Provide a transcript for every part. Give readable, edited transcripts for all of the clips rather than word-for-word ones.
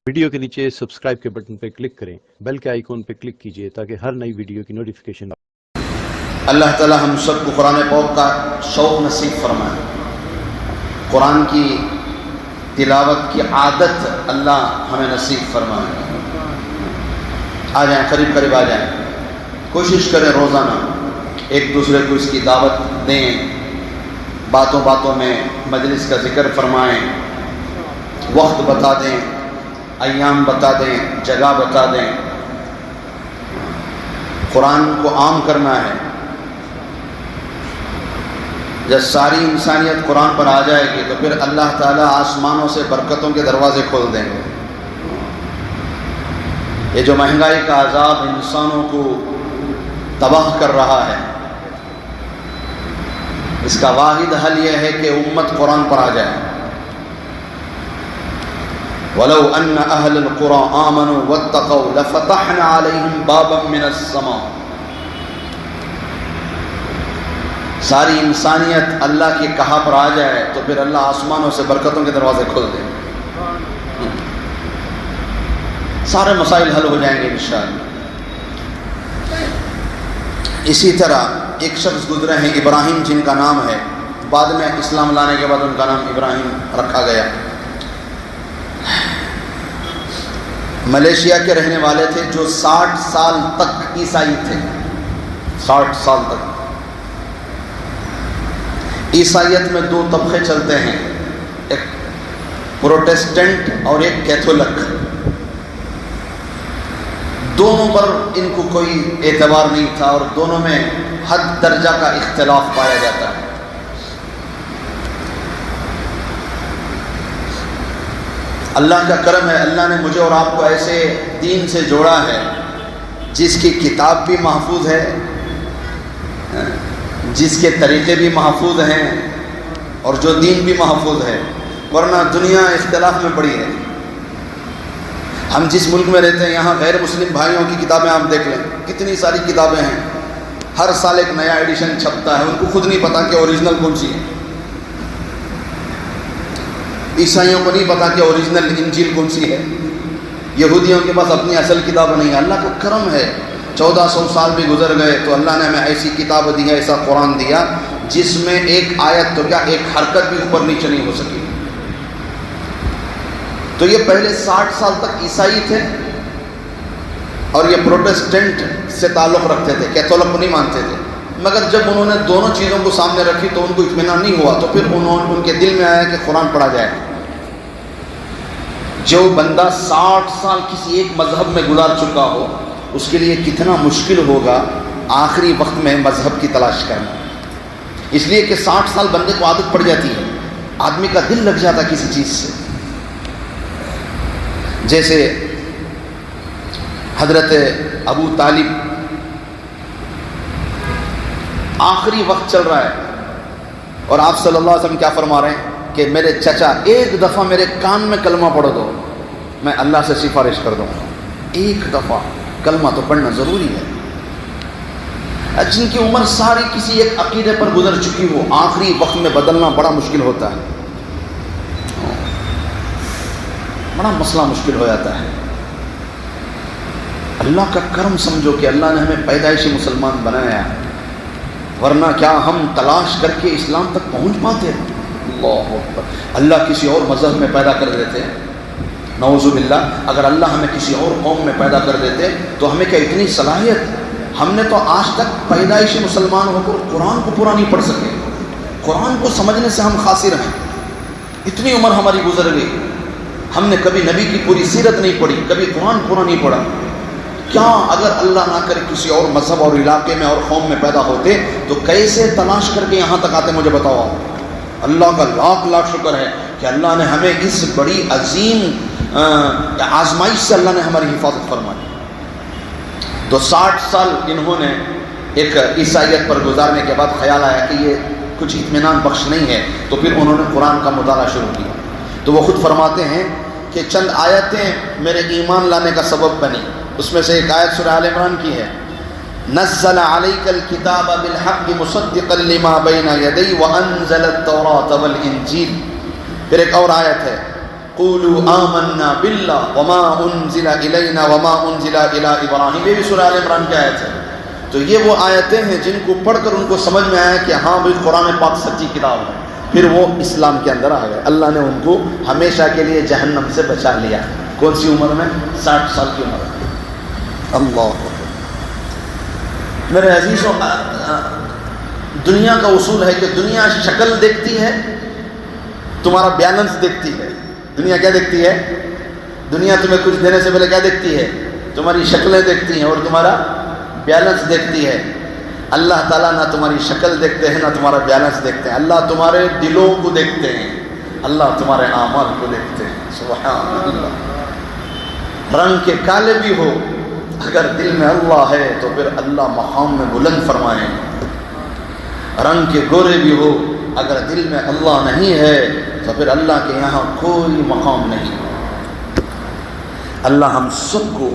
Video کے نیچے subscribe کے بٹن پہ کلک کریں، بیل کے آئیکن پہ کلک کیجئے تاکہ ہر نئی ویڈیو کی نوٹیفیکیشن اللہ تعالی ہم سب کو قرآن پاک کا شوق نصیب فرمائے، قرآن کی تلاوت کی عادت اللہ ہمیں نصیب فرمائے۔ آ جائیں، قریب قریب آ جائیں، کوشش کریں روزانہ ایک دوسرے کو اس کی دعوت دیں، باتوں باتوں میں مجلس کا ذکر فرمائیں، وقت بتا دیں، ایام بتا دیں، جگہ بتا دیں۔ قرآن کو عام کرنا ہے۔ جب ساری انسانیت قرآن پر آ جائے گی تو پھر اللہ تعالیٰ آسمانوں سے برکتوں کے دروازے کھول دیں گے۔ یہ جو مہنگائی کا عذاب انسانوں کو تباہ کر رہا ہے، اس کا واحد حل یہ ہے کہ امت قرآن پر آ جائے۔ وَلَوْ أَنَّ أَهْلَ الْقُرَىٰ آمَنُوا وَاتَّقَوْا لَفَتَحْنَا عَلَيْهِمْ بَابًا مِّنَ السَّمَاءِ۔ ساری انسانیت اللہ کی کہا پر آ جائے تو پھر اللہ آسمانوں سے برکتوں کے دروازے کھول دیں، سارے مسائل حل ہو جائیں گے انشاءاللہ۔ اسی طرح ایک شخص گزرے ہیں ابراہیم، جن کا نام ہے، بعد میں اسلام لانے کے بعد ان کا نام ابراہیم رکھا گیا۔ ملیشیا کے رہنے والے تھے جو 60 سال تک عیسائی تھے، 60 سال تک۔ عیسائیت میں دو طبقے چلتے ہیں، ایک پروٹسٹنٹ اور ایک کیتھولک۔ دونوں پر ان کو کوئی اعتبار نہیں تھا اور دونوں میں حد درجہ کا اختلاف پایا جاتا ہے۔ اللہ کا کرم ہے، اللہ نے مجھے اور آپ کو ایسے دین سے جوڑا ہے جس کی کتاب بھی محفوظ ہے، جس کے طریقے بھی محفوظ ہیں اور جو دین بھی محفوظ ہے، ورنہ دنیا اختلاف میں پڑی ہے۔ ہم جس ملک میں رہتے ہیں یہاں غیر مسلم بھائیوں کی کتابیں آپ دیکھ لیں، کتنی ساری کتابیں ہیں، ہر سال ایک نیا ایڈیشن چھپتا ہے، ان کو خود نہیں پتا کہ اوریجنل کون سی ہے۔ عیسائیوں کو نہیں پتا کہ اوریجنل انجیل کون سی ہے، یہودیوں کے پاس اپنی اصل کتاب نہیں ہے۔ اللہ کا کرم ہے، 1400 سال بھی گزر گئے تو اللہ نے ہمیں ایسی کتاب دی ہے، ایسا قرآن دیا جس میں ایک آیت تو کیا ایک حرکت بھی اوپر نیچے نہیں ہو سکی۔ تو یہ پہلے 60 سال تک عیسائی تھے اور یہ پروٹسٹنٹ سے تعلق رکھتے تھے، کیتھولک کو نہیں مانتے تھے، مگر جب انہوں نے دونوں چیزوں کو سامنے رکھی تو ان کو اطمینان نہیں ہوا، تو پھر ان کے دل میں آیا کہ قرآن پڑھا جائے۔ جو بندہ 60 سال کسی ایک مذہب میں گزار چکا ہو، اس کے لیے کتنا مشکل ہوگا آخری وقت میں مذہب کی تلاش کرنا، اس لیے کہ 60 سال بندے کو عادت پڑ جاتی ہے، آدمی کا دل لگ جاتا کسی چیز سے۔ جیسے حضرت ابو طالب، آخری وقت چل رہا ہے اور آپ صلی اللہ علیہ وسلم کیا فرما رہے ہیں کہ میرے چچا ایک دفعہ میرے کان میں کلمہ پڑھ دو، میں اللہ سے سفارش کر دوں گا۔ ایک دفعہ کلمہ تو پڑھنا ضروری ہے۔ جن کی عمر ساری کسی ایک عقیدے پر گزر چکی ہو، آخری وقت میں بدلنا بڑا مشکل ہوتا ہے، بڑا مسئلہ مشکل ہو جاتا ہے۔ اللہ کا کرم سمجھو کہ اللہ نے ہمیں پیدائشی مسلمان بنایا، ورنہ کیا ہم تلاش کر کے اسلام تک پہنچ پاتے؟ اللہ اکبر، اللہ کسی اور مذہب میں پیدا کر دیتے، نعوذ باللہ۔ اگر اللہ ہمیں کسی اور قوم میں پیدا کر دیتے تو ہمیں کیا اتنی صلاحیت؟ ہم نے تو آج تک پیدائشی مسلمان ہو کر قرآن کو پورا نہیں پڑھ سکے، قرآن کو سمجھنے سے ہم خاسر ہیں۔ اتنی عمر ہماری گزر گئی، ہم نے کبھی نبی کی پوری سیرت نہیں پڑھی، کبھی قرآن پورا نہیں پڑھا۔ کیا اگر اللہ نہ کرے کسی اور مذہب اور علاقے میں اور قوم میں پیدا ہوتے تو کیسے تلاش کر کے یہاں تک آتے؟ مجھے بتاؤ آپ۔ اللہ کا لاکھ لاکھ شکر ہے کہ اللہ نے ہمیں اس بڑی عظیم آزمائش سے اللہ نے ہماری حفاظت فرمائی۔ تو 60 سال انہوں نے ایک عیسائیت پر گزارنے کے بعد خیال آیا کہ یہ کچھ اطمینان بخش نہیں ہے، تو پھر انہوں نے قرآن کا مطالعہ شروع کیا۔ تو وہ خود فرماتے ہیں کہ چند آیتیں میرے ایمان لانے کا سبب بنی، اس میں سے ایک آیت سورہ آل عمران کی ہے، نزل علیک الکتاب بالحق مصدقا لما بین یدی وانزل التوراۃ والانجیل۔ پھر ایک اور آیت ہے، قولوا آمنا باللہ وما انزل الینا وما انزل الی ابراہیم، یہ بھی سورہ آل عمران کی آیت ہے۔ تو یہ وہ آیتیں ہیں جن کو پڑھ کر ان کو سمجھ میں آیا کہ ہاں بھائی قرآن پاک سچی کتاب ہے، پھر وہ اسلام کے اندر آ گئے۔ اللہ نے ان کو ہمیشہ کے لیے جہنم سے بچا لیا۔ کون سی عمر میں؟ 60 سال کی عمر میں۔ اللہ میرے عزیزوں، دنیا کا اصول ہے کہ دنیا شکل دیکھتی ہے، تمہارا بیلنس دیکھتی ہے۔ دنیا کیا دیکھتی ہے؟ دنیا تمہیں کچھ دینے سے پہلے کیا دیکھتی ہے؟ تمہاری شکلیں دیکھتی ہیں اور تمہارا بیلنس دیکھتی ہے۔ اللہ تعالیٰ نہ تمہاری شکل دیکھتے ہیں نہ تمہارا بیلنس دیکھتے ہیں، اللہ تمہارے دلوں کو دیکھتے ہیں، اللہ تمہارے اعمال کو دیکھتے ہیں۔ سبحان اللہ۔ رنگ کے کالے بھی ہو، اگر دل میں اللہ ہے تو پھر اللہ مقام میں بلند فرمائیں۔ رنگ کے گورے بھی ہو، اگر دل میں اللہ نہیں ہے تو پھر اللہ کے یہاں کوئی مقام نہیں۔ اللہ ہم سب کو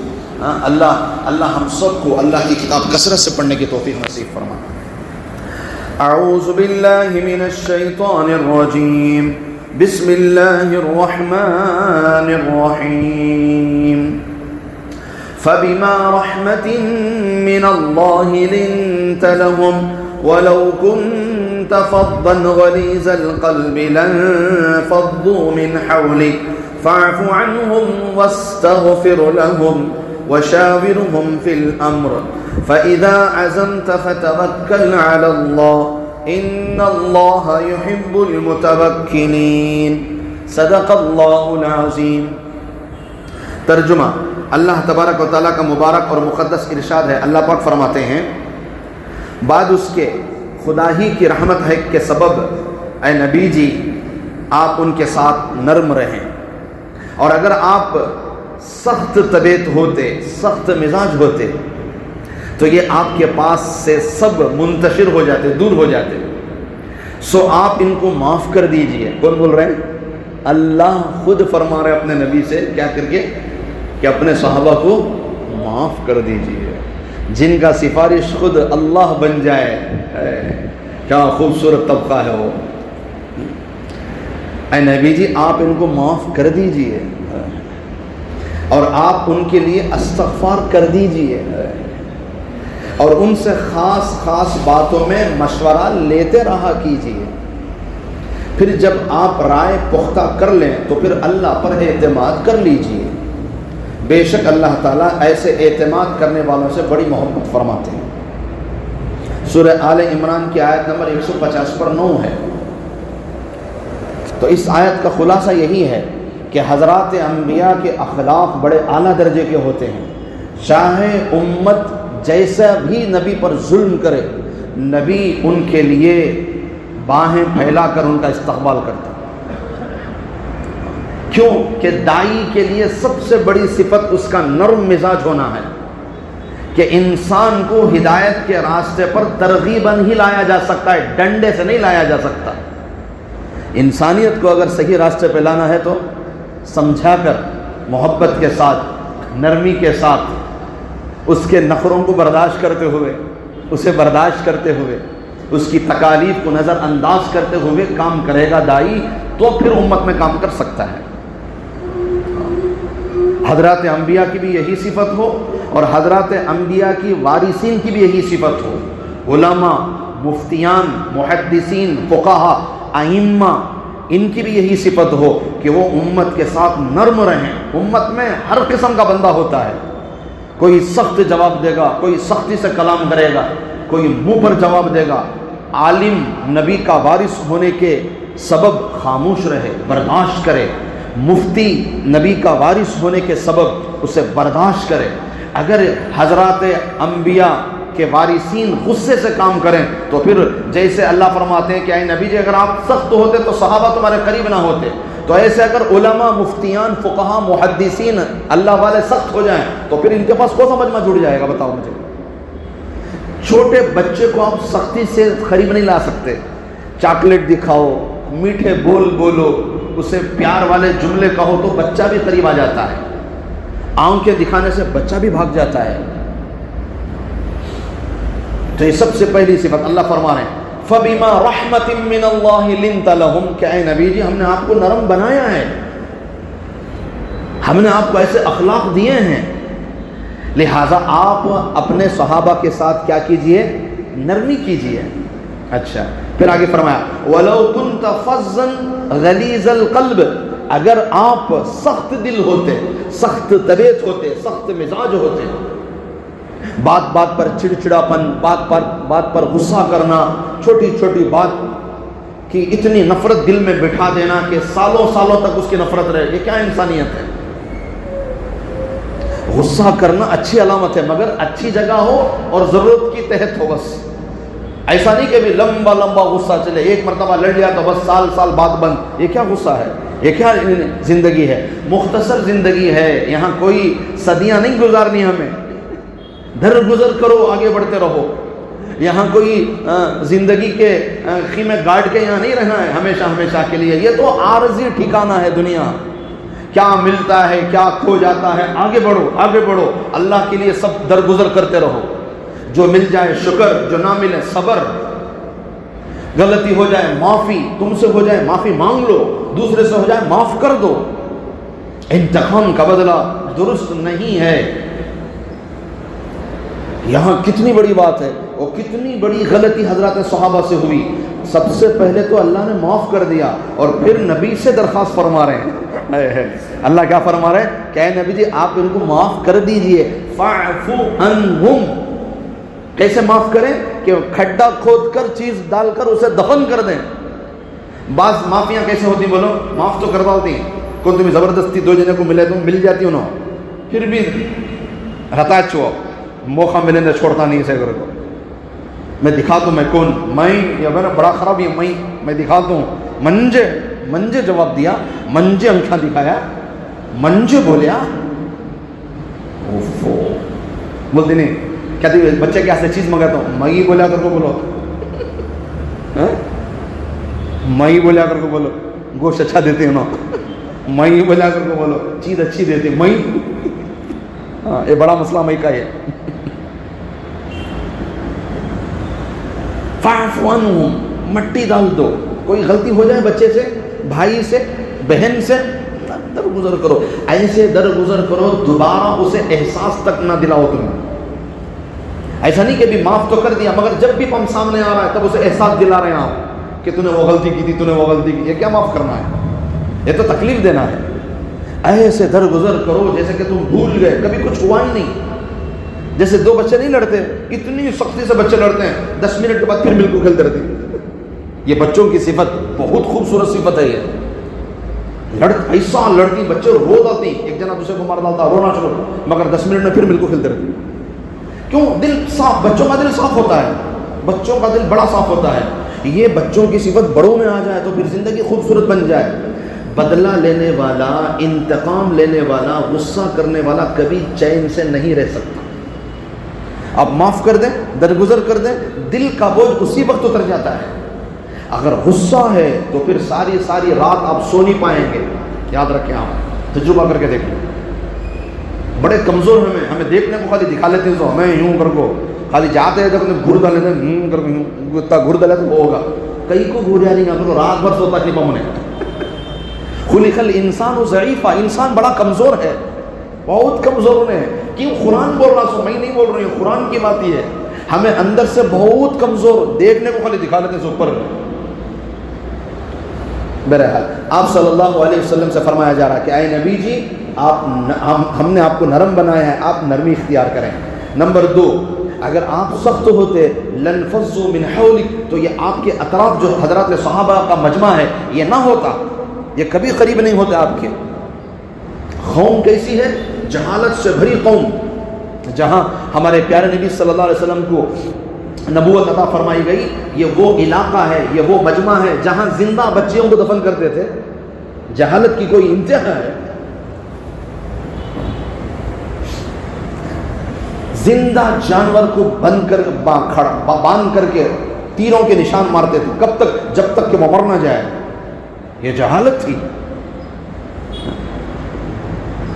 اللہ ہم سب کو اللہ کی کتاب کثرت سے پڑھنے کی توفیق نصیب فرمائے۔ اعوذ باللہ من الشیطان الرجیم، بسم اللہ الرحمن الرحیم۔ فبما رحمة من الله لنت لهم ولو كنت فظا غليظ القلب لانفضوا من حولك فاعف عنهم واستغفر لهم وشاورهم في الأمر فإذا عزمت فتوكل على الله إن الله يحب المتوكلين۔ صدق الله العظيم۔ ترجمہ، اللہ تبارک و تعالیٰ کا مبارک اور مقدس ارشاد ہے، اللہ پاک فرماتے ہیں بعد اس کے خدا ہی کی رحمت ہے کے سبب اے نبی جی آپ ان کے ساتھ نرم رہیں، اور اگر آپ سخت طبیعت ہوتے، سخت مزاج ہوتے تو یہ آپ کے پاس سے سب منتشر ہو جاتے، دور ہو جاتے۔ سو آپ ان کو معاف کر دیجئے۔ کون بول رہے ہیں؟ اللہ خود فرما رہے اپنے نبی سے کیا کر کے کہ اپنے صحابہ کو معاف کر دیجئے۔ جن کا سفارش خود اللہ بن جائے، کیا خوبصورت طبقہ ہے وہ۔ اے نبی جی آپ ان کو معاف کر دیجئے اور آپ ان کے لیے استغفار کر دیجئے، اور ان سے خاص خاص باتوں میں مشورہ لیتے رہا کیجئے۔ پھر جب آپ رائے پختہ کر لیں تو پھر اللہ پر اعتماد کر لیجئے، بے شک اللہ تعالیٰ ایسے اعتماد کرنے والوں سے بڑی محبت فرماتے ہیں۔ سورہ آل عمران کی آیت نمبر 150 پر 9 ہے۔ تو اس آیت کا خلاصہ یہی ہے کہ حضرات انبیاء کے اخلاق بڑے اعلیٰ درجے کے ہوتے ہیں۔ چاہے امت جیسا بھی نبی پر ظلم کرے، نبی ان کے لیے باہیں پھیلا کر ان کا استقبال کرتا۔ کیوں کہ داعی کے لیے سب سے بڑی صفت اس کا نرم مزاج ہونا ہے، کہ انسان کو ہدایت کے راستے پر ترغیباً ہی لایا جا سکتا ہے، ڈنڈے سے نہیں لایا جا سکتا۔ انسانیت کو اگر صحیح راستے پہ لانا ہے تو سمجھا کر، محبت کے ساتھ، نرمی کے ساتھ، اس کے نخروں کو برداشت کرتے ہوئے، اسے برداشت کرتے ہوئے، اس کی تکالیف کو نظر انداز کرتے ہوئے کام کرے گا داعی، تو پھر امت میں کام کر سکتا ہے۔ حضرات انبیاء کی بھی یہی صفت ہو اور حضرات انبیاء کی وارثین کی بھی یہی صفت ہو، علماء، مفتیان، محدثین، فقہاء، ائمہ، ان کی بھی یہی صفت ہو کہ وہ امت کے ساتھ نرم رہیں۔ امت میں ہر قسم کا بندہ ہوتا ہے، کوئی سخت جواب دے گا، کوئی سختی سے کلام کرے گا، کوئی منہ پر جواب دے گا۔ عالم نبی کا وارث ہونے کے سبب خاموش رہے، برداشت کرے۔ مفتی نبی کا وارث ہونے کے سبب اسے برداشت کرے۔ اگر حضرات انبیاء کہ وارثین غصے سے کام کریں تو پھر جیسے اللہ فرماتے ہیں کہ اے نبی جی اگر آپ سخت ہوتے تو صحابہ تمہارے قریب نہ ہوتے، تو ایسے اگر علماء، مفتیان، فقہاء، محدثین، اللہ والے سخت ہو جائیں تو پھر ان کے پاس کون سا مجمع جڑ جائے گا؟ بتاؤ مجھے۔ چھوٹے بچے کو آپ سختی سے قریب نہیں لا سکتے۔ چاکلیٹ دکھاؤ، میٹھے بول بولو، اسے پیار والے جملے کہو تو بچہ بھی قریب آ جاتا ہے۔ آنکھیں دکھانے سے بچہ بھی بھاگ جاتا ہے۔ تو یہ سب سے پہلی صفت اللہ فرما رہے ہیں فَبِمَا رَحْمَةٍ مِّنَ اللَّهِ لِنْتَ لَهُمْ، کہ اے نبی جی ہم نے آپ کو نرم بنایا ہے، ہم نے آپ کو ایسے اخلاق دیے ہیں، لہٰذا آپ اپنے صحابہ کے ساتھ کیا کیجئے؟ نرمی کیجئے۔ اچھا پھر آگے فرمایا وَلَوْ كُنْتَ فَظًّا غَلِيظَ الْقَلْبِ، اگر آپ سخت دل ہوتے، سخت طبیعت ہوتے، سخت مزاج ہوتے، بات بات پر چڑچڑاپن، بات پر غصہ کرنا، چھوٹی چھوٹی بات کی اتنی نفرت دل میں بٹھا دینا کہ سالوں سالوں تک اس کی نفرت رہے، یہ کیا انسانیت ہے؟ غصہ کرنا اچھی علامت ہے، مگر اچھی جگہ ہو اور ضرورت کی تحت ہو بس۔ ایسا نہیں کہ بھی لمبا لمبا غصہ چلے، ایک مرتبہ لڑ لیا تو بس سال سال بات بند، یہ کیا غصہ ہے؟ یہ کیا زندگی ہے؟ مختصر زندگی ہے، یہاں کوئی صدیاں نہیں گزارنی ہمیں، درگزر کرو، آگے بڑھتے رہو۔ یہاں کوئی زندگی کے خیمے گاڑ کے یہاں نہیں رہنا ہے ہمیشہ ہمیشہ کے لیے، یہ تو عارضی ٹھکانہ ہے دنیا، کیا ملتا ہے کیا کھو جاتا ہے، آگے بڑھو آگے بڑھو، اللہ کے لیے سب درگزر کرتے رہو، جو مل جائے شکر، جو نہ ملے صبر، غلطی ہو جائے معافی، تم سے ہو جائے معافی مانگ لو، دوسرے سے ہو جائے معاف کر دو، انتقام کا بدلہ درست نہیں ہے۔ یہاں کتنی بڑی بات ہے اور کتنی بڑی غلطی حضرات صحابہ سے ہوئی، سب سے پہلے تو اللہ نے معاف کر دیا اور پھر نبی سے درخواست فرما رہے ہیں۔ اللہ کیا فرما رہے ہیں کہ اے نبی جی آپ ان کو معاف کر دیجئے، فَاعْفُ عَنْهُمْ۔ کیسے معاف کریں؟ کہ کھڈا کھود کر چیز ڈال کر اسے دفن کر دیں۔ بعض معافیاں کیسے ہوتی بولو؟ معاف تو کر ڈالتی، کون تمہیں زبردستی دو جنے کو ملے تم مل جاتی انہوں، پھر بھی رتا چھو موقع ملے نہ چھوڑتا نہیں اسے کو، میں دکھاتا ہوں میں کون، میں یا میرا بڑا خراب یہ میں دکھاتا ہوں، منجے جواب دیا، منجے انکھاں دکھایا، منجے بولیا، بولتے نہیں کہتے بچے کے ایسے چیز منگاتا ہوں، میں بولیا کر کو بولو، میں بولیا کر کو بولو، گوشت اچھا دیتے ہیں نا، میں بولیا کر کو بولو، چیز اچھی دیتے ہیں، میں یہ بڑا مسئلہ میں کا ہے۔ فَاعْفُ عَنْهُمْ، مٹی ڈال دو، کوئی غلطی ہو جائے بچے سے، بھائی سے، بہن سے، درگزر کرو، ایسے درگزر کرو دوبارہ اسے احساس تک نہ دلاؤ تم۔ ایسا نہیں کہ بھی معاف تو کر دیا مگر جب بھی پم سامنے آ رہا ہے تب اسے احساس دلا رہے ہیں آپ کہ تو نے وہ غلطی کی تھی، تو نے وہ غلطی کی، یہ کیا معاف کرنا ہے؟ یہ تو تکلیف دینا ہے۔ ایسے درگزر کرو جیسے کہ تم بھول گئے، کبھی کچھ ہوا ہی نہیں۔ جیسے دو بچے نہیں لڑتے، اتنی سختی سے بچے لڑتے ہیں، 10 منٹ کے بعد پھر مل کو کھیلتے رہتے ہیں۔ یہ بچوں کی صفت بہت خوبصورت صفت ہے، یہ ایسا لڑتی بچے رو ڈالتی، ایک جنا دوسرے کو مار ڈالتا، رونا شروع، مگر 10 منٹ میں پھر مل کو کھیلتے رہتے ہیں۔ کیوں؟ دل صاف، بچوں کا دل صاف ہوتا ہے، بچوں کا دل بڑا صاف ہوتا ہے۔ یہ بچوں کی صفت بڑوں میں آ جائے تو پھر زندگی خوبصورت بن جائے۔ بدلہ لینے والا، انتقام لینے والا، غصہ کرنے والا کبھی چین سے نہیں رہ سکتا۔ آپ معاف کر دیں، درگزر کر دیں، دل کا بوجھ اسی وقت اتر جاتا ہے۔ اگر غصہ ہے تو پھر ساری رات آپ سو نہیں پائیں گے، یاد رکھیں، آپ تجربہ کر کے دیکھیں۔ بڑے کمزور ہمیں دیکھنے کو خالی دکھا لیتے ہیں، تو ہمیں یوں کر کو خالی جاتے ہیں تو گھر ڈال لیتے ہیں، کر کے اتنا گھر ڈالے تو وہ ہوگا، کئی کو گھر جا نہیں گا تو رات بھر سوتا نہیں پاؤں نے۔ خلق الانسان ضعیفا، انسان بڑا کمزور ہے، بہت کمزور ہے۔ کیوں؟ قرآن بول رہا سو، میں نہیں بول رہی ہوں، قرآن کی بات یہ ہے، ہمیں اندر سے بہت کمزور، دیکھنے کو خالی دکھا لیتے ہیں اوپر۔ بہرحال آپ صلی اللہ علیہ وسلم سے فرمایا جا رہا کہ اے نبی جی ہم نے آپ کو نرم بنایا ہے، آپ نرمی اختیار کریں۔ نمبر 2، اگر آپ سخت ہوتے لنفضوا من حولک، تو یہ آپ کے اطراف جو حضرات صحابہ کا مجمع ہے یہ نہ ہوتا، یہ کبھی قریب نہیں ہوتے آپ کے۔ قوم کیسی ہے؟ جہالت سے بھری قوم، جہاں ہمارے پیارے نبی صلی اللہ علیہ وسلم کو نبوت عطا فرمائی گئی، یہ وہ علاقہ ہے، یہ وہ مجمع ہے جہاں زندہ بچیوں کو دفن کرتے تھے۔ جہالت کی کوئی انتہا ہے؟ زندہ جانور کو باندھ کر کے تیروں کے نشان مارتے تھے، کب تک؟ جب تک کہ وہ مر نہ جائے۔ یہ جہالت تھی۔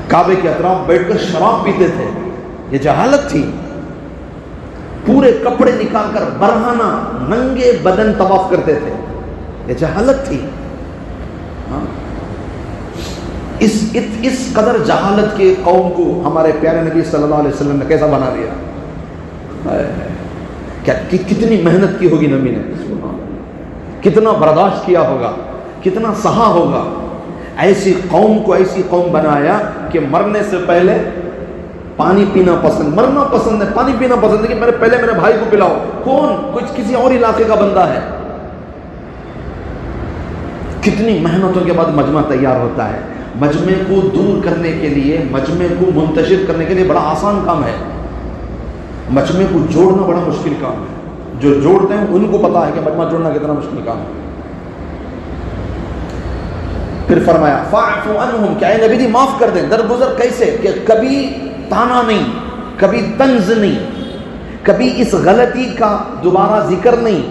کعبے کے اطراف بیٹھ کر شراب پیتے تھے، یہ جہالت تھی۔ پورے کپڑے نکال کر برہنہ ننگے بدن طواف کرتے تھے، یہ جہالت تھی۔ اس قدر جہالت کے قوم کو ہمارے پیارے نبی صلی اللہ علیہ وسلم نے کیسا بنا دیا. کتنی محنت کی ہوگی نبی نے, کتنا برداشت کیا ہوگا, کتنا سہا ہوگا. ایسی قوم کو ایسی قوم بنایا کہ مرنے سے پہلے پانی پینا پسند, مرنا پسند ہے, پانی پینا پسند ہے کہ میرے پہلے میرے بھائی کو پلاؤ. کون؟ کچھ کسی اور علاقے کا بندہ ہے. کتنی محنتوں کے بعد مجمع تیار ہوتا ہے. مجمع کو دور کرنے کے لیے, مجمع کو منتشر کرنے کے لیے بڑا آسان کام ہے. مجمع کو جوڑنا بڑا مشکل کام ہے. جو جوڑتے ہیں ان کو پتا ہے کہ مجمع جوڑنا کتنا مشکل کام ہے. پھر فرمایا فاعف عنہم, کہ اے نبی جی معاف کر دیں. درگزر کیسے؟ کہ کبھی تانا نہیں, کبھی طنز نہیں, کبھی اس غلطی کا دوبارہ ذکر نہیں.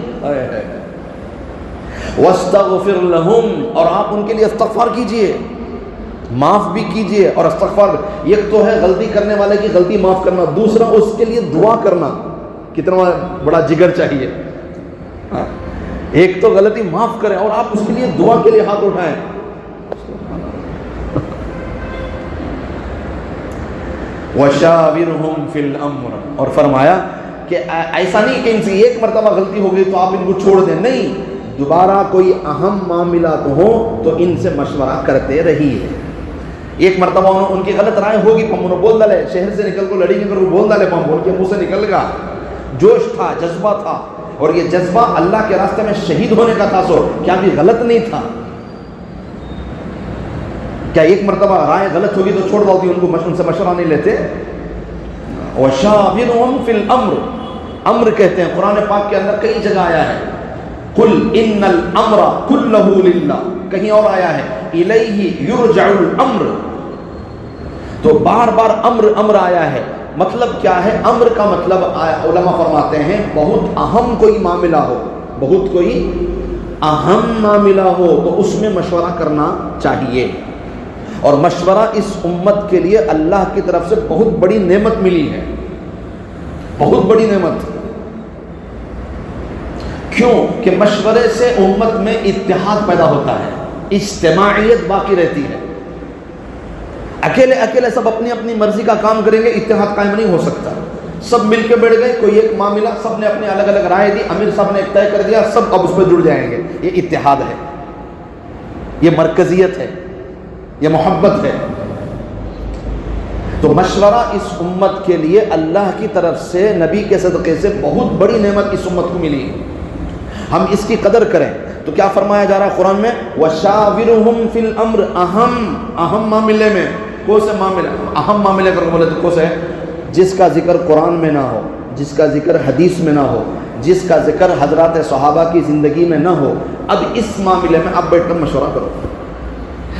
واستغفر لہم, اور آپ ان کے لیے استغفار کیجئے, معاف بھی کیجئے. اور استغفار ایک تو ہے غلطی کرنے والے کی غلطی معاف کرنا, دوسرا اس کے لیے دعا کرنا. کتنا بڑا جگر چاہیے. ایک تو غلطی معاف کریں اور آپ اس کے لیے دعا کے لیے ہاتھ اٹھائیں. وَشَاوِرْهُمْ فِي الْأَمْرِ, اور فرمایا کہ ایسا نہیں کہ ان سے ایک مرتبہ غلطی ہو گئی تو آپ ان کو چھوڑ دیں. نہیں, دوبارہ کوئی اہم معاملات ہوں تو ان سے مشورہ کرتے رہیے. ایک مرتبہ ان کی غلط رائے ہوگی, پم انہوں بول ڈالے, شہر سے نکل کو لڑی گے کر وہ بول ڈالے, پم بول کے منہ سے نکل گا. جوش تھا, جذبہ تھا, اور یہ جذبہ اللہ کے راستے میں شہید ہونے کا تھا. سو کیا بھی غلط نہیں تھا؟ کیا ایک مرتبہ رائے غلط ہوگی تو چھوڑ ڈالتی, ان کو ان سے مشورہ نہیں لیتے؟ وَشَاوِرْهُمْ فِي الْأَمْرِ, امر کہتے ہیں قرآن پاک کے اندر کئی جگہ آیا ہے. قُلْ إِنَّ الْأَمْرَ كُلَّهُ لِلَّهِ, کہیں اور آیا ہے إِلَيْهِ يُرْجَعُ الْأَمْرُ. تو بار بار امر آیا ہے. مطلب کیا ہے امر کا؟ مطلب علماء فرماتے ہیں بہت اہم کوئی معاملہ ہو, بہت کوئی اہم معاملہ ہو تو اس میں مشورہ کرنا چاہیے. اور مشورہ اس امت کے لیے اللہ کی طرف سے بہت بڑی نعمت ملی ہے, بہت بڑی نعمت. کیوں؟ کہ مشورے سے امت میں اتحاد پیدا ہوتا ہے, اجتماعیت باقی رہتی ہے. اکیلے اکیلے سب اپنی اپنی مرضی کا کام کریں گے, اتحاد قائم نہیں ہو سکتا. سب مل کے بیٹھ گئے, کوئی ایک معاملہ, سب نے اپنی الگ الگ رائے دی, امیر صاحب نے ایک طے کر دیا, سب اب اس پہ جڑ جائیں گے. یہ اتحاد ہے, یہ مرکزیت ہے, یہ محبت ہے. تو مشورہ اس امت کے لیے اللہ کی طرف سے نبی کے صدقے سے بہت بڑی نعمت اس امت کو ملی. ہم اس کی قدر کریں. تو کیا فرمایا جا رہا ہے قرآن میں؟ وَشَاوِرْهُمْ فِي الْأَمْرِ, اہم معاملے میں. کون سے معاملے؟ اہم معاملے کر بولے تو کون سے؟ جس کا ذکر قرآن میں نہ ہو, جس کا ذکر حدیث میں نہ ہو, جس کا ذکر حضرات صحابہ کی زندگی میں نہ ہو. اب اس معاملے میں اب بیٹھ کر مشورہ کرو.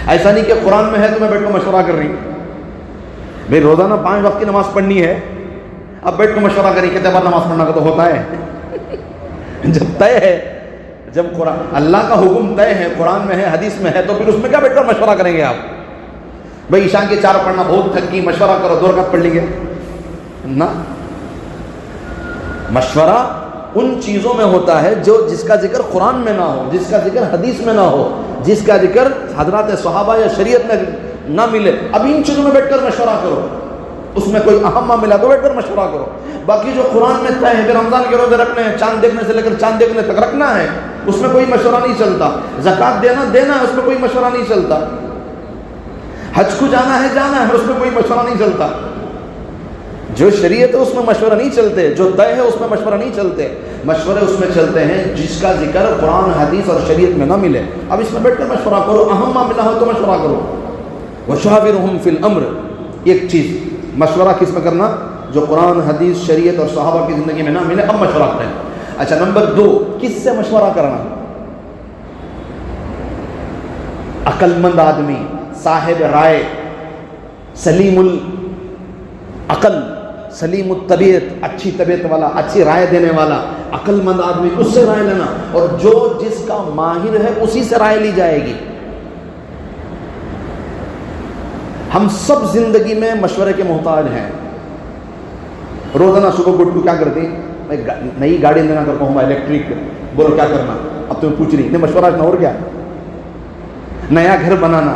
ایسا نہیں کہ قرآن میں ہے تو میں بیٹھ کر مشورہ کر رہی ہوں. بھائی روزانہ 5 وقت کی نماز پڑھنی ہے, اب بیٹھ کر مشورہ کری کہ تیبار نماز پڑھنا کا تو ہوتا ہے. جب طے ہے, جب قرآن اللہ کا حکم طے ہے, قرآن میں ہے, حدیث میں ہے, تو پھر اس میں کیا بیٹھ کر مشورہ کریں گے آپ؟ بھائی عشاء کے 4 پڑھنا بہت تھکی, مشورہ کرو 2 رکعت پڑھ لیں گے نا. مشورہ ان چیزوں میں ہوتا ہے جو جس کا ذکر قرآن میں نہ ہو, جس کا ذکر حدیث میں نہ ہو, جس کا ذکر حضرات صحابہ یا شریعت میں نہ ملے. اب ان چیزوں میں بیٹھ کر مشورہ کرو. اس میں کوئی اہم معاملہ تو بیٹھ کر مشورہ کرو. باقی جو قرآن میں طے ہے, رمضان کے روزے رکھنے ہیں, چاند دیکھنے سے لے کر چاند دیکھنے تک رکھنا ہے, اس میں کوئی مشورہ نہیں چلتا. زکوٰۃ دینا ہے, اس میں کوئی مشورہ نہیں چلتا. حج کو جانا ہے, اس میں کوئی مشورہ نہیں چلتا. جو شریعت ہے اس میں مشورہ نہیں چلتے, جو طے ہے اس میں مشورہ نہیں چلتے. مشورے اس میں چلتے ہیں جس کا ذکر قرآن حدیث اور شریعت میں نہ ملے. اب اس میں بیٹھ کر مشورہ کرو, اہم معاملہ ہو تو مشورہ کرو. وَشَاوِرْهُمْ فِي الْأَمْرِ, ایک چیز مشورہ کس میں کرنا؟ جو قرآن حدیث شریعت اور صحابہ کی زندگی میں نہ ملے, اب مشورہ کریں. اچھا, نمبر 2, کس سے مشورہ کرنا؟ عقل مند آدمی, صاحب رائے, سلیم العقل, سلیم الطبیعت, اچھی طبیعت والا, اچھی رائے دینے والا, عقل مند آدمی, اس سے رائے لینا. اور جو جس کا ماہر ہے اسی سے رائے لی جائے گی. ہم سب زندگی میں مشورے کے محتاج ہیں. روزانہ صبح اٹھ کو کیا کرتی, میں نئی گاڑی لینا کرتا ہوں, میں الیکٹرک, بولو کیا کرنا, اب تمہیں پوچھ رہی, نہیں مشورہ نہ, اور کیا, نیا گھر بنانا,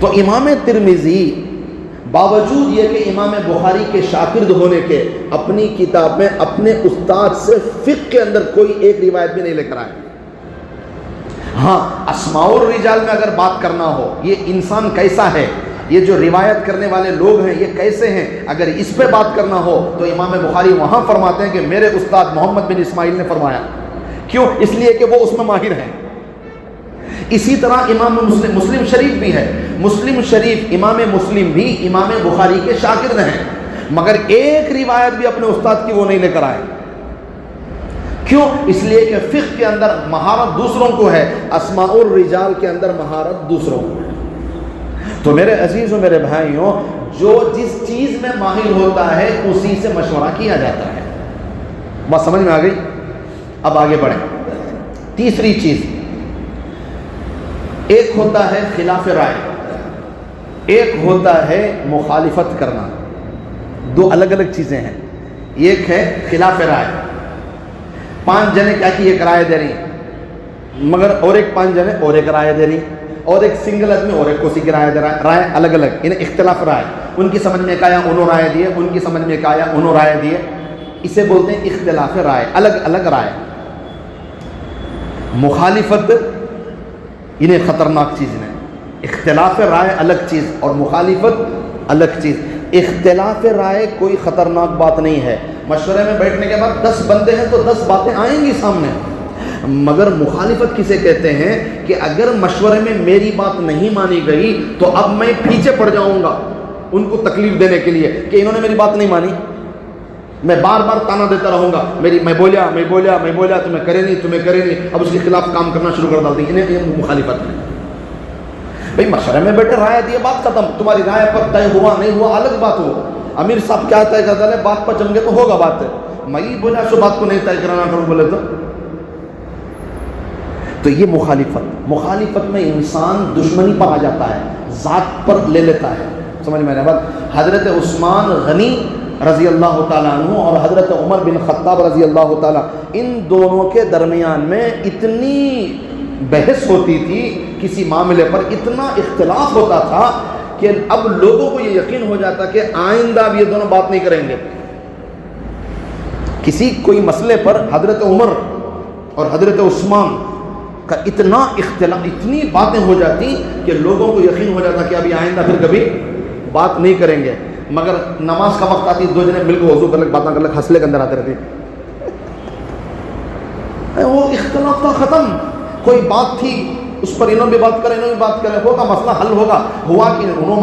تو امام ترمذی باوجود یہ کہ امام بخاری کے شاگرد ہونے کے اپنی کتاب میں اپنے استاد سے فقہ کے اندر کوئی ایک روایت بھی نہیں لے کر آئے. ہاں اسماء الرجال میں اگر بات کرنا ہو یہ انسان کیسا ہے, یہ جو روایت کرنے والے لوگ ہیں یہ کیسے ہیں, اگر اس پہ بات کرنا ہو تو امام بخاری وہاں فرماتے ہیں کہ میرے استاد محمد بن اسماعیل نے فرمایا. کیوں؟ اس لیے کہ وہ اس میں ماہر ہیں. اسی طرح امام مسلم شریف بھی ہے. مسلم شریف امام مسلم بھی امام بخاری کے شاگرد ہیں, مگر ایک روایت بھی اپنے استاد کی وہ نہیں لے کر آئے. کیوں؟ اس لیے کہ فقہ کے اندر مہارت دوسروں کو ہے, اسماء الرجال کے اندر مہارت دوسروں کو ہے. تو میرے عزیزوں میرے بھائیوں, جو جس چیز میں ماہر ہوتا ہے اسی سے مشورہ کیا جاتا ہے. بات سمجھ میں آ گئی؟ اب آگے بڑھیں. تیسری چیز, ایک ہوتا ہے خلاف رائے, ایک ہوتا ہے مخالفت کرنا. دو الگ الگ چیزیں ہیں. ایک ہے خلاف رائے, 5 جنے کیا کی ایک رائے دے رہی, مگر اور ایک 5 جنے اور ایک رائے دے رہی, اور ایک سنگل آدمی اور ایک کو سی رائے دے رہا ہے. رائے الگ الگ, انہیں اختلاف رائے. ان کی سمجھ میں ایک آیا انہوں رائے دیے, ان کی سمجھ میں ایک آیا انہوں رائے دیے. اسے بولتے ہیں اختلاف رائے, الگ الگ رائے. مخالفت انہیں خطرناک چیز ہے. اختلاف رائے الگ چیز اور مخالفت الگ چیز. اختلاف رائے کوئی خطرناک بات نہیں ہے. مشورے میں بیٹھنے کے بعد 10 بندے ہیں تو 10 باتیں آئیں گی سامنے. مگر مخالفت کسے کہتے ہیں کہ اگر مشورے میں میری بات نہیں مانی گئی تو اب میں پیچھے پڑ جاؤں گا ان کو تکلیف دینے کے لیے کہ انہوں نے میری بات نہیں مانی, میں بار بار تانا دیتا رہوں گا, میں بولیا تمہیں کرے نہیں, اب اس کے خلاف کام کرنا شروع کر ڈالتی. انہیں مخالفت ہے. بھئی مشورے میں بیٹھے رائے دی, بات ختم. تمہاری رائے پر طے ہوا نہیں ہوا الگ بات ہو. امیر صاحب کیا طے کرتا ہے, بات پر جم گے تو ہوگا بات. میں بولا سو بات کو نہیں طے کرانا کروں بولے تو یہ مخالفت میں انسان دشمنی پر آ جاتا ہے, ذات پر لے لیتا ہے. سمجھ میں آ رہا ہے بات؟ حضرت عثمان غنی رضی اللہ تعالیٰ عنہ اور حضرت عمر بن خطاب رضی اللہ تعالیٰ, ان دونوں کے درمیان میں اتنی بحث ہوتی تھی کسی معاملے پر, اتنا اختلاف ہوتا تھا کہ اب لوگوں کو یہ یقین ہو جاتا کہ آئندہ اب یہ دونوں بات نہیں کریں گے. کسی کوئی مسئلے پر حضرت عمر اور حضرت عثمان کا اتنا اختلاف, اتنی باتیں ہو جاتی کہ لوگوں کو یقین ہو جاتا کہ ابھی آئندہ پھر کبھی بات نہیں کریں گے. مگر نماز کا وقت آتی, 2 جنے مل کے وضو کر لگ باتیں کر لگ ہنسلے کے اندر آتے رہتے. وہ اختلاف تھا ختم. کوئی بات تھی اس پر انہوں بھی بات کریں انہوں بھی بات کریں, ہوگا مسئلہ حل ہوگا. ہوا کہ انہوں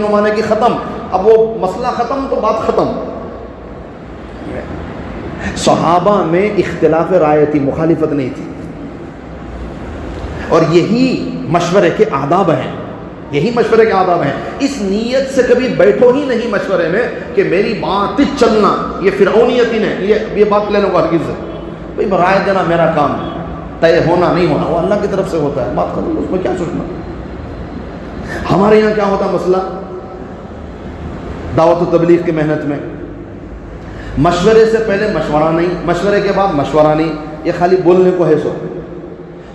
مانے کی ختم. اب وہ مسئلہ ختم تو بات ختم. صحابہ میں اختلاف رائے تھی, مخالفت نہیں تھی. اور یہی مشورے کے آداب ہیں, اس نیت سے کبھی بیٹھو ہی نہیں مشورے میں کہ میری بات چلنا, یہ فرعونیت ہی نہیں, یہ بات لینے کو ہرگز. بھئی رائے دینا میرا کام, طے ہونا نہیں ہونا وہ اللہ کی طرف سے ہوتا ہے. بات کرو اس میں کیا سوچنا. ہمارے یہاں کیا ہوتا مسئلہ, دعوت و تبلیغ کی محنت میں مشورے سے پہلے مشورہ نہیں, مشورے کے بعد مشورہ نہیں. یہ خالی بولنے کو ہے سو,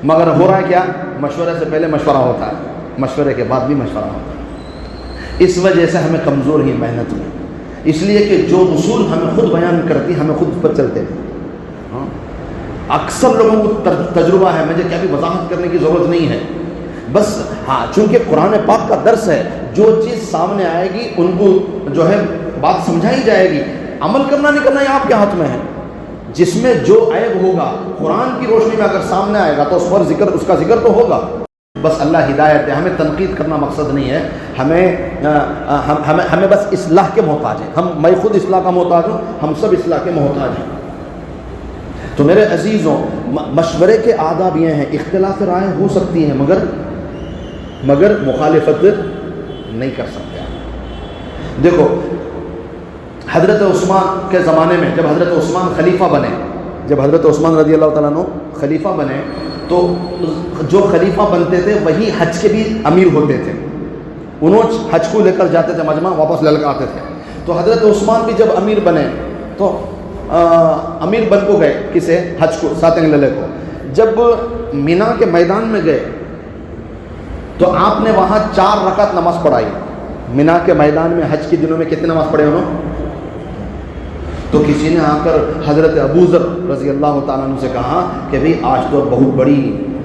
مگر ہو رہا ہے کیا, مشورے سے پہلے مشورہ ہوتا ہے, مشورے کے بعد بھی مشورہ ہوتا ہے. اس وجہ سے ہمیں کمزور ہی محنت میں, اس لیے کہ جو اصول ہمیں خود بیان کرتی ہمیں خود پر چلتے ہیں. اکثر لوگوں کو تجربہ ہے, مجھے کیا بھی وضاحت کرنے کی ضرورت نہیں ہے. بس ہاں چونکہ قرآن پاک کا درس ہے, جو چیز سامنے آئے گی ان کو جو ہے بات سمجھائی جائے گی. عمل کرنا نہیں کرنا یہ آپ کے ہاتھ میں ہے. جس میں جو عیب ہوگا قرآن کی روشنی میں اگر سامنے آئے گا تو اس کا ذکر تو ہوگا. بس اللہ ہدایت ہے, ہمیں تنقید کرنا مقصد نہیں ہے. ہمیں بس اصلاح کے محتاج ہیں. میں خود اصلاح کا محتاج ہوں, ہم سب اصلاح کے محتاج ہیں. تو میرے عزیزوں, مشورے کے آداب یہ ہیں, اختلاف رائے ہو سکتی ہے مگر مخالفت نہیں کر سکتے. دیکھو حضرت عثمان کے زمانے میں جب حضرت عثمان خلیفہ بنے, جب حضرت عثمان رضی اللہ تعالیٰ عنہ خلیفہ بنے تو جو خلیفہ بنتے تھے وہی حج کے بھی امیر ہوتے تھے. انہوں حج کو لے کر جاتے تھے مجمع, واپس لے کر آتے تھے. تو حضرت عثمان بھی جب امیر بنے تو امیر بن کو گئے کسے, حج کو, ساتھ لے کو. جب مینا کے میدان میں گئے تو آپ نے وہاں 4 رکعت نماز پڑھائی. مینا کے میدان میں حج کے دنوں میں کتنے نماز پڑھے انہوں؟ تو کسی نے آ کر حضرت ابو ذر رضی اللہ تعالیٰ عنہ سے کہا کہ بھئی آج تو بہت بڑی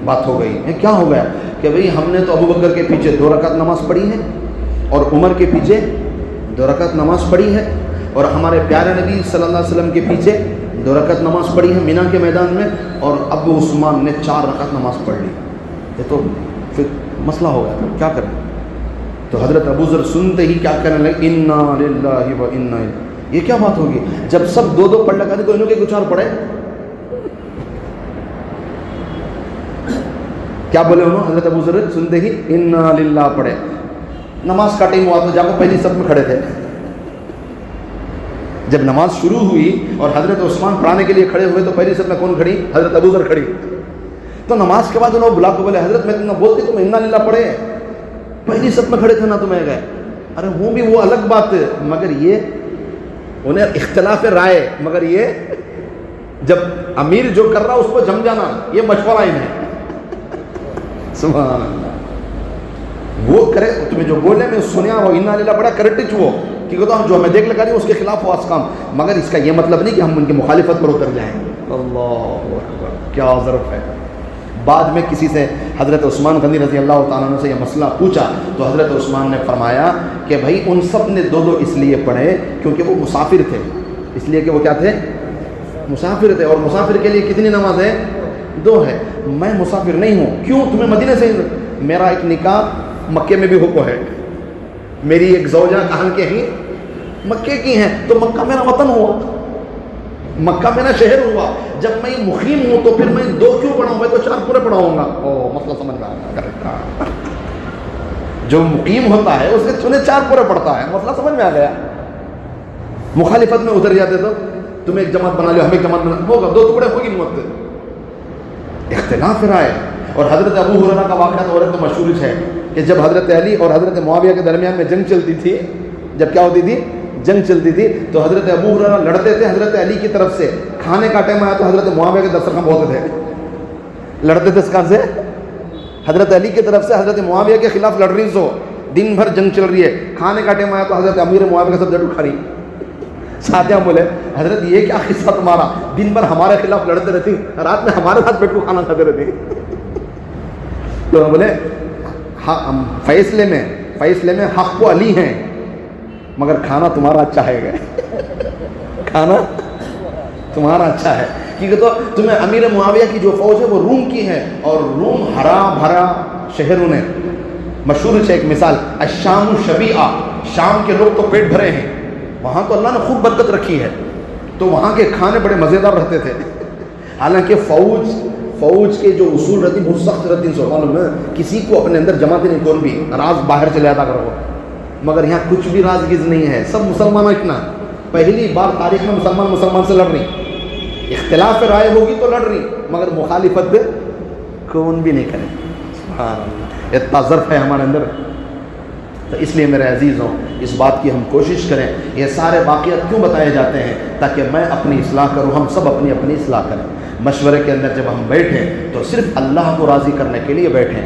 بات ہو گئی ہے. کیا ہو گیا؟ کہ بھئی ہم نے تو ابو بکر کے پیچھے 2 رکعت نماز پڑھی ہے اور عمر کے پیچھے 2 رکعت نماز پڑھی ہے اور ہمارے پیارے نبی صلی اللہ علیہ وسلم کے پیچھے 2 رکعت نماز پڑھی ہے مینا کے میدان میں، اور ابو عثمان نے 4 رکعت نماز پڑھ لی. یہ تو پھر مسئلہ ہو گیا، کیا کریں؟ تو حضرت ابو ذر سنتے ہی کیا کرنے لگے، انا للہ و انا الیہ. یہ کیا بات ہوگی؟ جب سب 2 پڑھ لگا تھے تو انہوں کے کچھ اور پڑھے. کیا بولے انہوں؟ حضرت ابو ذر سنتے ہی انا للہ پڑھے. نماز کا ٹائم ہوا تو جا کر پہلی صف میں کھڑے تھے. جب نماز شروع ہوئی اور حضرت عثمان پڑھانے کے لیے کھڑے ہوئے تو پہلی صف میں کون کھڑی؟ حضرت ابو ذر کھڑی. تو نماز کے بعد انہوں نے بلا کے بولے حضرت میں تم بولتی تم انا للہ پڑھے، پہلی صف میں کھڑے تھے نا تمہیں گئے. ارے وہ بھی وہ الگ بات ہے، مگر یہ انہیں اختلاف رائے، مگر یہ جب امیر جو کر رہا اس کو جم جانا یہ مشورہ انہیں. سبحان اللہ. وہ کرے تمہیں جو بولے میں سنیا وہ انا للہ بڑا کرٹچ وہ کیونکہ تو جو ہمیں دیکھ لگا رہی ہے اس کے خلاف وہ کام، مگر اس کا یہ مطلب نہیں کہ ہم ان کی مخالفت پر اتر جائیں. اللہ اکبر، کیا ظرف ہے. بعد میں کسی سے حضرت عثمان غنی رضی اللہ تعالیٰ عنہ سے یہ مسئلہ پوچھا تو حضرت عثمان نے فرمایا کہ بھائی ان سب نے 2 اس لیے پڑھے کیونکہ وہ مسافر تھے، اس لیے کہ وہ کیا تھے؟ مسافر تھے. اور مسافر کے لیے کتنی نماز ہے؟ 2 ہے. میں مسافر نہیں ہوں. کیوں؟ تمہیں مدینے سے میرا ایک نکاح مکے میں بھی ہو ہے، میری ایک زوجہ کہاں کے ہیں؟ مکے کی ہیں. تو مکہ میرا وطن ہوا، مکہ میرا شہر ہوا. جب میں مقیم ہوں تو پھر میں 2 کیوں پڑھاؤں؟ میں تو 4 پورے پڑھاؤں گا. مسئلہ سمجھ میں آیا. جو مقیم ہوتا ہے اس کے چنے 4 پورے پڑھتا ہے. مسئلہ سمجھ میں آ گیا. مخالفت میں اتر جاتے تو تم ایک جماعت بنا لو، ہم ایک جماعت بنا، ہوگا 2 ٹکڑے ہوگی مت. اختلاف رائے. اور حضرت ابو ہریرہ کا واقعہ تو عورت تو مشہور ہے کہ جب حضرت علی اور حضرت معاویہ کے درمیان میں جنگ چلتی تھی، جب کیا ہوتی تھی؟ جنگ چلتی تھی تو حضرت ابو ہریرہ لڑتے تھے حضرت علی کی طرف سے. کھانے کا ٹائم آیا تو حضرت معاویہ کے دسترخوان بولتے تھے، لڑتے تھے اس کان سے حضرت علی کی طرف سے حضرت معاویہ کے خلاف لڑ رہی. سو دن بھر جنگ چل رہی ہے، کھانے کا ٹائم آیا تو حضرت امیر معاویہ کے ساتھ ڈٹ اٹھا رہی. ساتھیاں بولے حضرت یہ کیا قصہ تمہارا؟ دن بھر ہمارے خلاف لڑتے رہتی، رات میں ہمارے ساتھ بیٹھ کو کھانا کھاتے رہتی. تو بولے فیصلے میں حق و علی ہیں مگر کھانا تمہارا اچھا ہے. کھانا تمہارا اچھا ہے کیونکہ تو تمہیں امیر معاویہ کی جو فوج ہے وہ روم کی ہے، اور روم ہرا بھرا شہر. انہیں مشہور ہے ایک مثال، الشام شبیعہ، شام کے لوگ تو پیٹ بھرے ہیں، وہاں تو اللہ نے خوب برکت رکھی ہے، تو وہاں کے کھانے بڑے مزیدار رہتے تھے. حالانکہ فوج کے جو اصول رہتی بہت سخت رہتی ہیں. معلوم ہے کسی کو اپنے اندر جماتے نہیں، کون بھی راز باہر چلے جاتا کرو. مگر یہاں کچھ بھی رازگیز نہیں ہے، سب مسلمان. اتنا پہلی بار تاریخ میں مسلمان سے لڑ رہی. اختلاف رائے ہوگی تو لڑ رہی، مگر مخالفت کون بھی نہیں کرے. سبحان اللہ، اتنا ظرف ہے ہمارے اندر. تو اس لیے میرے عزیزوں اس بات کی ہم کوشش کریں. یہ سارے واقعات کیوں بتائے جاتے ہیں؟ تاکہ میں اپنی اصلاح کروں، ہم سب اپنی اصلاح کریں. مشورے کے اندر جب ہم بیٹھیں تو صرف اللہ کو راضی کرنے کے لیے بیٹھیں.